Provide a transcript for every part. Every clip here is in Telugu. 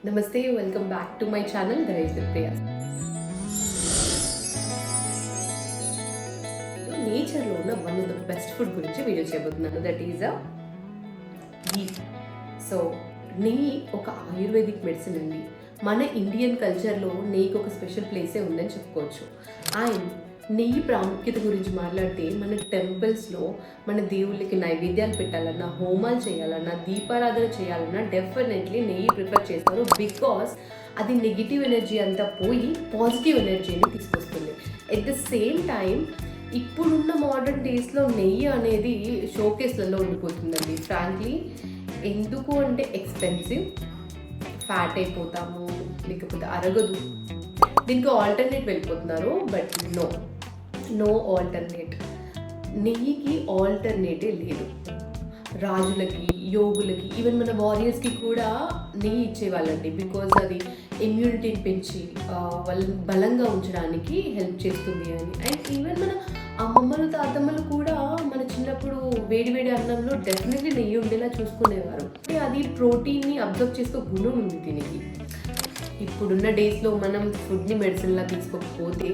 నమస్తే, welcome back to my channel rice with Priya. నేచర్లో ఉన్న one of the best food గురించి వీడియో చేయబోతున్నాను. That is ghee. సో నెయ్యి ఒక ఆయుర్వేదిక్ మెడిసిన్ అండి. మన ఇండియన్ కల్చర్లో నెయ్యికి ఒక స్పెషల్ ప్లేసే ఉందని చెప్పుకోవచ్చు. అండ్ నెయ్యి ప్రాముఖ్యత గురించి మాట్లాడితే మన టెంపుల్స్లో మన దేవుళ్ళకి నైవేద్యాలు పెట్టాలన్నా, హోమాలు చేయాలన్నా, దీపారాధన చేయాలన్నా డెఫినెట్లీ నెయ్యి ప్రిఫర్ చేస్తారు. బికాస్ అది నెగిటివ్ ఎనర్జీ అంతా పోయి పాజిటివ్ ఎనర్జీని తీసుకొస్తుంది. ఎట్ ద సేమ్ టైం ఇప్పుడున్న మోడర్న్ డేస్లో నెయ్యి అనేది షోకేస్లలో ఉండిపోతుందండి. ఫ్రాంక్లీ ఎందుకు అంటే ఎక్స్పెన్సివ్, ఫ్యాట్ అయిపోతాము, లేకపోతే అరగదు. దీనికి ఆల్టర్నేట్ వెళ్ళిపోతున్నారు. But no alternate. నెయ్యికి ఆల్టర్నేటే లేదు. రాజులకి, యోగులకి, ఈవెన్ మన వారియర్స్కి కూడా నెయ్యి ఇచ్చేవాళ్ళండి. బికాజ్ అది ఇమ్యూనిటీని పెంచి వాళ్ళని బలంగా ఉంచడానికి హెల్ప్ చేస్తుంది అని. అండ్ ఈవెన్ మన అమ్మమ్మలు, తాతమ్మలు కూడా మన చిన్నప్పుడు వేడి అన్నంలో డెఫినెట్లీ నెయ్యి ఉండేలా చూసుకునేవారు. అది ప్రోటీన్ని అబ్జర్వ్ చేసే గుణం ఉంది దీనికి. ఇప్పుడున్న డేస్లో మనం ఫుడ్ని మెడిసిన్లా తీసుకోకపోతే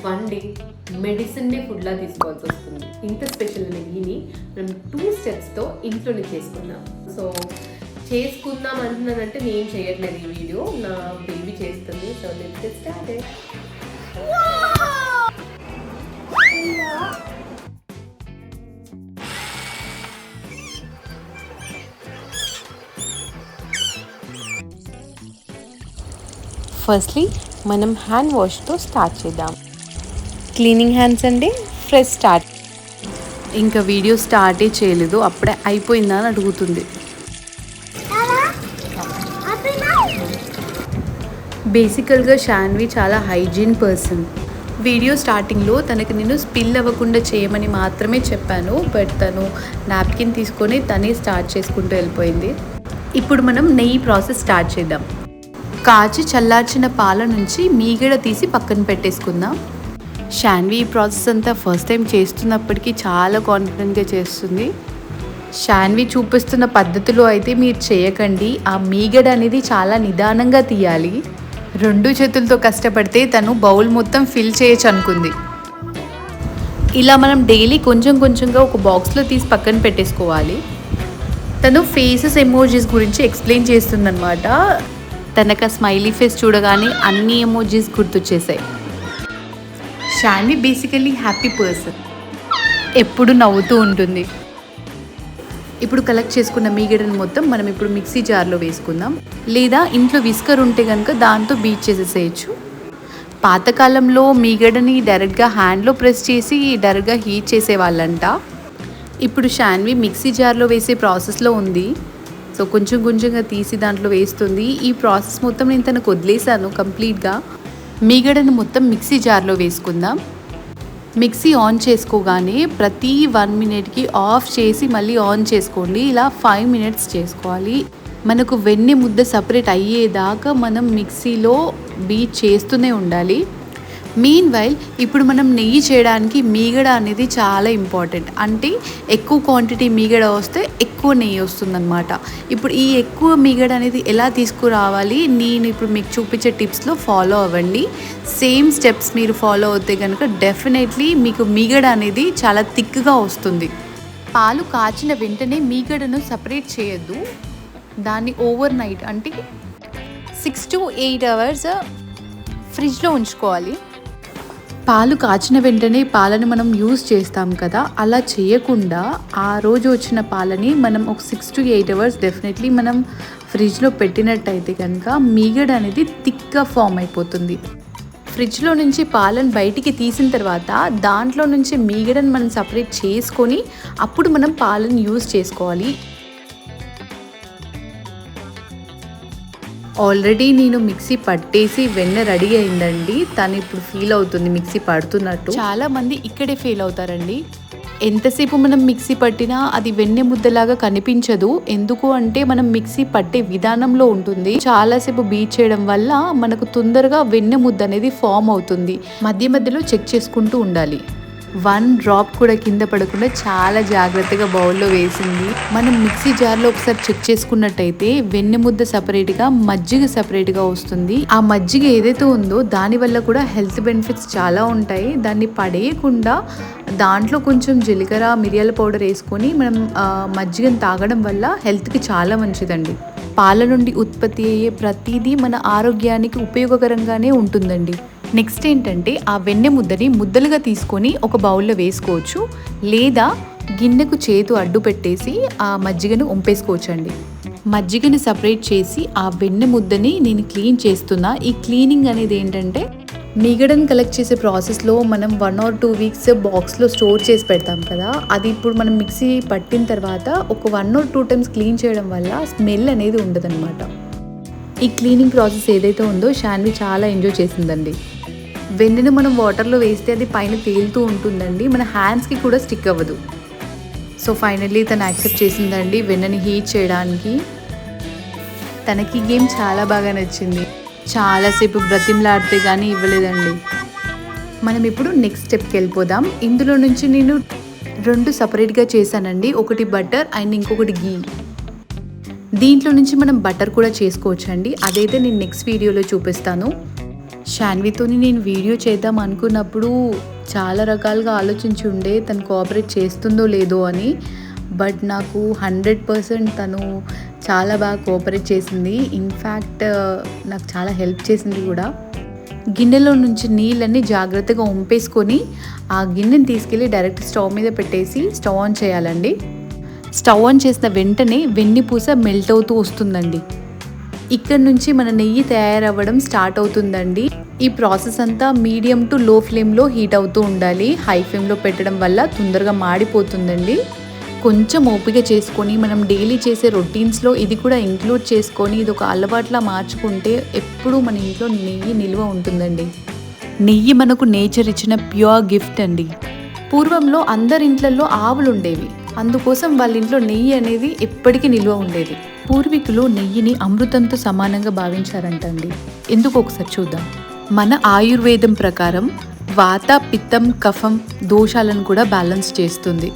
వన్ డే మెడిసిన్నే ఫుడ్లా తీసుకోవాల్సి వస్తుంది. ఇంత స్పెషల్ నెయ్యిని మనం 2 స్టెప్స్తో ఇంట్లోనే చేసుకున్నాం. సో చేసుకుందాం అంటున్నానంటే నేను చేయట్లేదు ఈ వీడియో, నా బేబీ చేస్తుంది. So let's get started. Firstly మనం హ్యాండ్ వాష్తో స్టార్ట్ చేద్దాం. క్లీనింగ్ హ్యాండ్స్ అండి, ఫ్రెష్ స్టార్ట్. ఇంకా వీడియో స్టార్టే చేయలేదు, అప్పుడే అయిపోయిందా అని అడుగుతుంది. బేసికల్గా శాన్వి చాలా హైజీన్ పర్సన్. వీడియో స్టార్టింగ్లో తనకి నేను స్పిల్ అవ్వకుండా చేయమని మాత్రమే చెప్పాను. బట్ తను నాప్కిన్ తీసుకొని తనే స్టార్ట్ చేసుకుంటూ వెళ్ళిపోయింది. ఇప్పుడు మనం నెయ్యి ప్రాసెస్ స్టార్ట్ చేద్దాం. కాచి చల్లార్చిన పాల నుంచి మీగడ తీసి పక్కన పెట్టేసుకుందాం. శాన్వి ఈ ప్రాసెస్ అంతా ఫస్ట్ టైం చేస్తున్నప్పటికీ చాలా కాన్ఫిడెంట్గా చేస్తుంది. శాన్వి చూపిస్తున్న పద్ధతిలో అయితే మీరు చేయకండి. ఆ మీగడ అనేది చాలా నిదానంగా తీయాలి. 2 చేతులతో కష్టపడితే తను బౌల్ మొత్తం ఫిల్ చేయొచ్చు అనుకుంది. ఇలా మనం డైలీ కొంచెంగా ఒక బాక్స్లో తీసి పక్కన పెట్టేసుకోవాలి. తను ఫేసెస్ ఎమోజీస్ గురించి ఎక్స్ప్లెయిన్ చేస్తుందన్నమాట. తనకు స్మైలీ ఫేస్ చూడగానే అన్ని ఎమోజీస్ గుర్తొచ్చేసాయి. శాన్వి బేసికల్లీ హ్యాపీ పర్సన్, ఎప్పుడు నవ్వుతూ ఉంటుంది. ఇప్పుడు కలెక్ట్ చేసుకున్న మీగడను మొత్తం మనం ఇప్పుడు మిక్సీ జార్లో వేసుకుందాం. లేదా ఇంట్లో విస్కర్ ఉంటే కనుక దాంతో బీట్ చేసేసేయచ్చు. పాతకాలంలో మీగడని డైరెక్ట్గా హ్యాండ్లో ప్రెస్ చేసి డైరెక్ట్గా హీట్ చేసేవాళ్ళంట. ఇప్పుడు శాన్వి మిక్సీ జార్లో వేసే ప్రాసెస్లో ఉంది. సో కొంచెంగా తీసి దాంట్లో వేస్తుంది. ఈ ప్రాసెస్ మొత్తం నేను తనకు వదిలేసాను కంప్లీట్గా. మీగడను మొత్తం మిక్సీ జార్లో వేసుకుందాం. మిక్సీ ఆన్ చేసుకోగానే ప్రతి 1 మినిట్కి ఆఫ్ చేసి మళ్ళీ ఆన్ చేసుకోండి. ఇలా 5 మినిట్స్ చేసుకోవాలి. మనకు వెన్నె ముద్ద సపరేట్ అయ్యేదాకా మనం మిక్సీలో బీట్ చేస్తూనే ఉండాలి. మీన్ వైల్ ఇప్పుడు మనం నెయ్యి చేయడానికి మీగడ అనేది చాలా ఇంపార్టెంట్. అంటే ఎక్కువ క్వాంటిటీ మీగడ వస్తే ఎక్కువ నెయ్యి వస్తుందన్నమాట. ఇప్పుడు ఈ ఎక్కువ మీగడ అనేది ఎలా తీసుకురావాలి, నేను ఇప్పుడు మీకు చూపించే టిప్స్లో ఫాలో అవ్వండి. సేమ్ స్టెప్స్ మీరు ఫాలో అవుతే కనుక డెఫినెట్లీ మీకు మీగడ అనేది చాలా థిక్గా వస్తుంది. పాలు కాచిన వెంటనే మీగడను సపరేట్ చేయొద్దు. దాన్ని ఓవర్ నైట్ అంటే 6 to 8 అవర్స్ ఫ్రిడ్జ్లో ఉంచుకోవాలి. పాలు కాచిన వెంటనే పాలను మనం యూజ్ చేస్తాం కదా, అలా చేయకుండా ఆ రోజు వచ్చిన పాలని మనం ఒక 6 to 8 అవర్స్ డెఫినెట్లీ మనం ఫ్రిడ్జ్లో పెట్టినట్టయితే కనుక మీగడ అనేది థిక్గా ఫామ్ అయిపోతుంది. ఫ్రిడ్జ్లో నుంచి పాలను బయటికి తీసిన తర్వాత దాంట్లో నుంచి మీగడని మనం సపరేట్ చేసుకొని అప్పుడు మనం పాలను యూజ్ చేసుకోవాలి. ఆల్రెడీ నేను మిక్సీ పట్టేసి వెన్న రెడీ అయిందండి. తను ఇప్పుడు ఫీల్ అవుతుంది మిక్సీ పడుతున్నట్టు. చాలా మంది ఇక్కడే ఫీల్ అవుతారండి. ఎంతసేపు మనం మిక్సీ పట్టినా అది వెన్నె ముద్దలాగా కనిపించదు. ఎందుకు అంటే మనం మిక్సీ పట్టే విధానంలో ఉంటుంది. చాలాసేపు బీట్ చేయడం వల్ల మనకు తొందరగా వెన్నె ముద్ద అనేది ఫామ్ అవుతుంది. మధ్య మధ్యలో చెక్ చేసుకుంటూ ఉండాలి. 1 డ్రాప్ కూడా కింద పడకుండా చాలా జాగ్రత్తగా బౌల్లో వేసింది. మనం మిక్సీ జార్లో ఒకసారి చెక్ చేసుకున్నట్టయితే వెన్నె ముద్ద సపరేట్గా, మజ్జిగ సపరేట్గా వస్తుంది. ఆ మజ్జిగ ఏదైతే ఉందో దానివల్ల కూడా హెల్త్ బెనిఫిట్స్ చాలా ఉంటాయి. దాన్ని పడేయకుండా దాంట్లో కొంచెం జీలకర్ర, మిరియాల పౌడర్ వేసుకొని మనం మజ్జిగను తాగడం వల్ల హెల్త్కి చాలా మంచిదండి. పాల నుండి ఉత్పత్తి అయ్యే ప్రతిదీ మన ఆరోగ్యానికి ఉపయోగకరంగానే ఉంటుందండి. నెక్స్ట్ ఏంటంటే ఆ వెన్నె ముద్దని ముద్దలుగా తీసుకొని ఒక బౌల్లో వేసుకోవచ్చు, లేదా గిన్నెకు చేతు అడ్డు పెట్టేసి ఆ మజ్జిగను వంపేసుకోవచ్చు అండి. మజ్జిగని సపరేట్ చేసి ఆ వెన్నె ముద్దని నేను క్లీన్ చేస్తున్నా. ఈ క్లీనింగ్ అనేది ఏంటంటే మీగడని కలెక్ట్ చేసే ప్రాసెస్లో మనం 1 or 2 weeks బాక్స్లో స్టోర్ చేసి పెడతాం కదా, అది ఇప్పుడు మనం మిక్సీ పట్టిన తర్వాత ఒక 1 or 2 times క్లీన్ చేయడం వల్ల స్మెల్ అనేది ఉండదన్నమాట. ఈ క్లీనింగ్ ప్రాసెస్ ఏదైతే ఉందో శాన్వి చాలా ఎంజాయ్ చేసిందండి. వెన్నెను మనం వాటర్లో వేస్తే అది పైన తేలుతూ ఉంటుందండి, మన హ్యాండ్స్కి కూడా స్టిక్ అవ్వదు. సో ఫైనల్లీ తను యాక్సెప్ట్ చేసిందండి వెన్నెని హీట్ చేయడానికి. తనకి గేమ్ చాలా బాగా నచ్చింది. చాలాసేపు బ్రతిమలాడితే కానీ ఇవ్వలేదండి. మనం ఇప్పుడు నెక్స్ట్ స్టెప్కి వెళ్ళిపోదాం. ఇందులో నుంచి నేను 2 సపరేట్గా చేశానండి, ఒకటి బటర్ అండ్ ఇంకొకటి గీ. దీంట్లో నుంచి మనం బటర్ కూడా చేసుకోవచ్చు అండి, అదైతే నేను నెక్స్ట్ వీడియోలో చూపిస్తాను. శాన్వితోని నేను వీడియో చేద్దాం అనుకున్నప్పుడు చాలా రకాలుగా ఆలోచించి ఉండే తను కోఆపరేట్ చేస్తుందో లేదో అని. బట్ నాకు 100% తను చాలా బాగా కోఆపరేట్ చేసింది. ఇన్ఫ్యాక్ట్ నాకు చాలా హెల్ప్ చేసింది కూడా. గిన్నెలో నుంచి నీళ్ళన్నీ జాగ్రత్తగా వంపేసుకొని ఆ గిన్నెని తీసుకెళ్ళి డైరెక్ట్ స్టవ్ మీద పెట్టేసి స్టవ్ ఆన్ చేయాలండి. స్టవ్ ఆన్ చేసిన వెంటనే వెన్నెపూస మెల్ట్ అవుతూ వస్తుందండి. ఇక్కడ నుంచి మన నెయ్యి తయారవ్వడం స్టార్ట్ అవుతుందండి. ఈ ప్రాసెస్ అంతా మీడియం టు లో ఫ్లేమ్లో హీట్ అవుతూ ఉండాలి. హై ఫ్లేమ్లో పెట్టడం వల్ల తొందరగా మాడిపోతుందండి. కొంచెం ఓపిక చేసుకొని మనం డైలీ చేసే రొటీన్స్లో ఇది కూడా ఇంక్లూడ్ చేసుకొని ఇది ఒక అలవాట్లా మార్చుకుంటే ఎప్పుడూ మన ఇంట్లో నెయ్యి నిల్వ ఉంటుందండి. నెయ్యి మనకు నేచర్ ఇచ్చిన ప్యూర్ గిఫ్ట్ అండి. పూర్వంలో అందరి ఇంట్లలో ఆవులు ఉండేవి, అందుకోసం వాళ్ళ ఇంట్లో నెయ్యి అనేది ఎప్పటికీ నిల్వ ఉండేది. పూర్వీకులు నెయ్యిని అమృతంతో సమానంగా భావించారంటండి. ఎందుకు ఒకసారి చూద్దాం. మన ఆయుర్వేదం ప్రకారం వాత, పిత్తం, కఫం దోషాలను కూడా బ్యాలెన్స్ చేస్తుంది.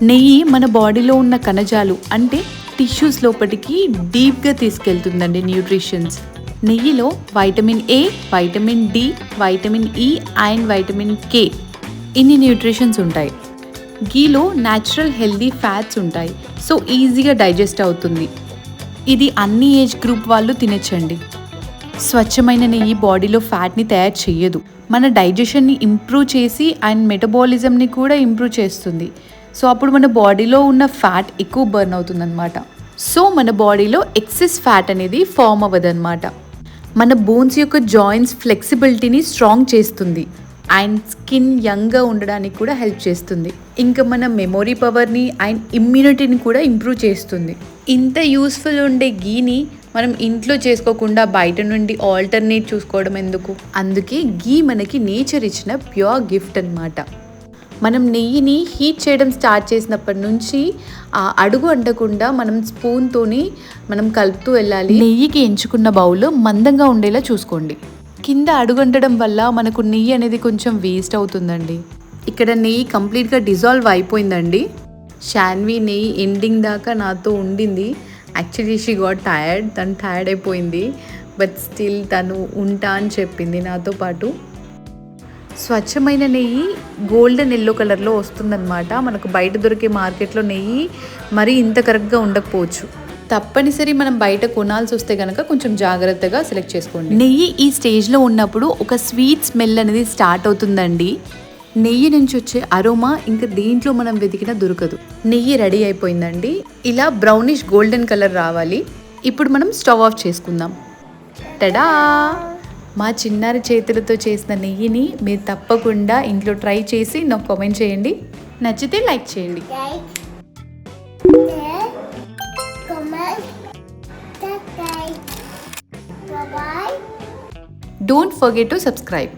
నెయ్యి మన బాడీలో ఉన్న కణజాలు అంటే టిష్యూస్ లోపటికి డీప్గా తీసుకెళ్తుందండి న్యూట్రిషన్స్. నెయ్యిలో vitamin A, vitamin D, vitamin E and vitamin K ఇన్ని న్యూట్రిషన్స్ ఉంటాయి. గీలో న్యాచురల్ హెల్దీ ఫ్యాట్స్ ఉంటాయి, సో ఈజీగా డైజెస్ట్ అవుతుంది. ఇది అన్ని ఏజ్ గ్రూప్ వాళ్ళు తినచ్చండి. స్వచ్ఛమైన నెయ్యి బాడీలో ఫ్యాట్ని తయారు చేయదు, మన డైజెషన్ని ఇంప్రూవ్ చేసి అండ్ మెటబాలిజంని కూడా ఇంప్రూవ్ చేస్తుంది. సో అప్పుడు మన బాడీలో ఉన్న ఫ్యాట్ ఎక్కువ బర్న్ అవుతుందన్నమాట. సో మన బాడీలో ఎక్సెస్ ఫ్యాట్ అనేది ఫామ్ అవ్వదన్నమాట. మన బోన్స్ యొక్క జాయింట్స్ ఫ్లెక్సిబిలిటీని స్ట్రాంగ్ చేస్తుంది అండ్ స్కిన్ యంగ్గా ఉండడానికి కూడా హెల్ప్ చేస్తుంది. ఇంకా మన మెమొరీ పవర్ని అండ్ ఇమ్యూనిటీని కూడా ఇంప్రూవ్ చేస్తుంది. ఇంత యూస్ఫుల్ ఉండే గీని మనం ఇంట్లో చేసుకోకుండా బయట నుండి ఆల్టర్నేట్ చూసుకోవడం ఎందుకు? అందుకే గీ మనకి నేచర్ ఇచ్చిన ప్యూర్ గిఫ్ట్ అన్నమాట. మనం నెయ్యిని హీట్ చేయడం స్టార్ట్ చేసినప్పటి నుంచి ఆ అడుగు అంటకుండా మనం స్పూన్తోని మనం కలుపుతూ వెళ్ళాలి. నెయ్యికి ఎంచుకున్న బౌల్ మందంగా ఉండేలా చూసుకోండి. కింద అడుగంటడం వల్ల మనకు నెయ్యి అనేది కొంచెం వేస్ట్ అవుతుందండి. ఇక్కడ నెయ్యి కంప్లీట్గా డిజాల్వ్ అయిపోయిందండి. శాన్వి నెయ్యి ఎండింగ్ దాకా నాతో ఉండింది. యాక్చువల్లీ షీ గాట్ టైర్డ్, తను టైర్డ్ అయిపోయింది. బట్ స్టిల్ తను ఉంటా అని చెప్పింది నాతో పాటు. స్వచ్ఛమైన నెయ్యి గోల్డెన్ ఎల్లో కలర్లో వస్తుందన్నమాట. మనకు బయట దొరికే మార్కెట్లో నెయ్యి మరీ ఇంత కరెక్ట్గా ఉండకపోవచ్చు. తప్పనిసరి మనం బయట కొనాల్సి వస్తే కనుక కొంచెం జాగ్రత్తగా సెలెక్ట్ చేసుకోండి. నెయ్యి ఈ స్టేజ్లో ఉన్నప్పుడు ఒక స్వీట్ స్మెల్ అనేది స్టార్ట్ అవుతుందండి. నెయ్యి నుంచి వచ్చే అరోమా ఇంకా దేంట్లో మనం వెతికినా దొరకదు. నెయ్యి రెడీ అయిపోయిందండి. ఇలా బ్రౌనిష్ గోల్డెన్ కలర్ రావాలి. ఇప్పుడు మనం స్టవ్ ఆఫ్ చేసుకుందాం. టడా! మా చిన్నారి చేతులతో చేసిన నెయ్యిని మీరు తప్పకుండా ఇంట్లో ట్రై చేసి నాకు కామెంట్ చేయండి. నచ్చితే లైక్ చేయండి. Don't forget to subscribe.